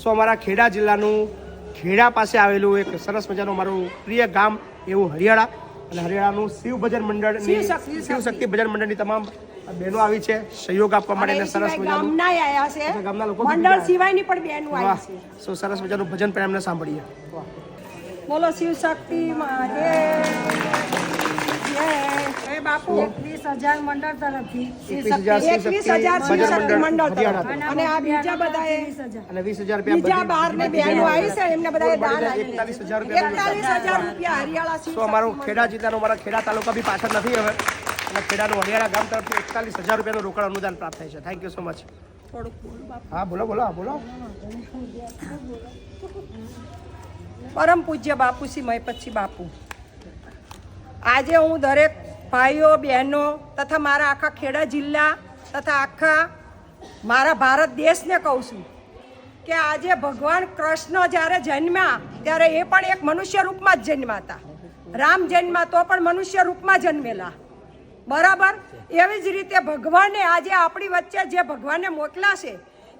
સો અમારા ખેડા જિલ્લાનું ખેડા પાસે આવેલું એક સરસ મજાનું મારું પ્રિય ગામ એવું હરિયાળા, અને હરિયાળાનું શિવ ભજન મંડળની શિવ શક્તિ ભજન મંડળની તમામ બહેનો આવી છે સહયોગ આપવા માટે. સરસ મજાનું ગામના લોકો મંડળ સિવાયની પણ બહેનો આવી છે. સો સરસ મજાનું ભજન પણ એમને સાંભળીએ. બોલો શિવ શક્તિ બાપુ 21,000 મંડળ તરફથી 21,000 મંડળ અને આ બીજા બધાએ અને 20,000 બીજા બાર ને બહેનો આવી છે એમને બધાએ દાન આપ્યું. 41,000 રૂપિયા હરિયાળા શિવ. તો અમારું ખેડા જિલ્લાનું મારા ખેડા તાલુકા બી પાછળ નથી હવે, અને ખેડાનું હરિયાળા ગામ તરફથી 41,000 રૂપિયાનું રોકડ અનુદાન પ્રાપ્ત થાય છે. Thank you so much. હા બોલો બોલો બોલો. પરમ પૂજ્ય બાપુ શ્રી મહિપતસિંહ બાપુ, આજે હું દરેક ભાઈઓ બહેનો તથા મારા આખા ખેડા જિલ્લા તથા આખા મારા ભારત દેશને કહું છું કે આજે ભગવાન કૃષ્ણ જ્યારે જન્મ્યા ત્યારે એ પણ એક મનુષ્ય રૂપમાં જ જન્મ્યા હતા. રામ જન્મ્યા તો પણ મનુષ્ય રૂપમાં જન્મેલા, બરાબર. એવી જ રીતે ભગવાને આજે આપણી વચ્ચે જે ભગવાને મોકલ્યા છે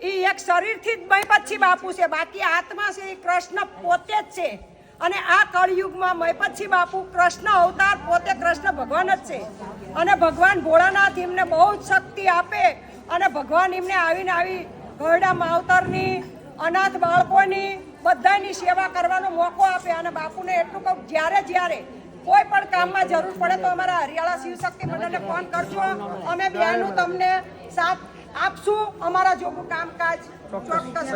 એ એક શરીરથી જ મહિપતસિંહ બાપુ છે, બાકી આત્મા છે એ કૃષ્ણ પોતે જ છે. અને આ કળયુગમાં મહિપતસિંહ બાપુ કૃષ્ણ અવતાર, પોતે કૃષ્ણ ભગવાન જ છે. અને ભગવાન ભોળાનાથ એમને બહુ જ શક્તિ આપે, અને ભગવાન એમને આવીને આવી ઘરડા માવતરની, અનાથ બાળકોની બધાની સેવા કરવાનો મોકો આપે. અને બાપુને એટલું કહું, જ્યારે કોઈ પણ કામમાં જરૂર પડે તો અમારા હરિયાળા શિવ શક્તિ મંડળને ફોન કરજો, અમે બહેનું તમને સાથ આપશું. અમારા જોગું કામકાજ ચોક્કસ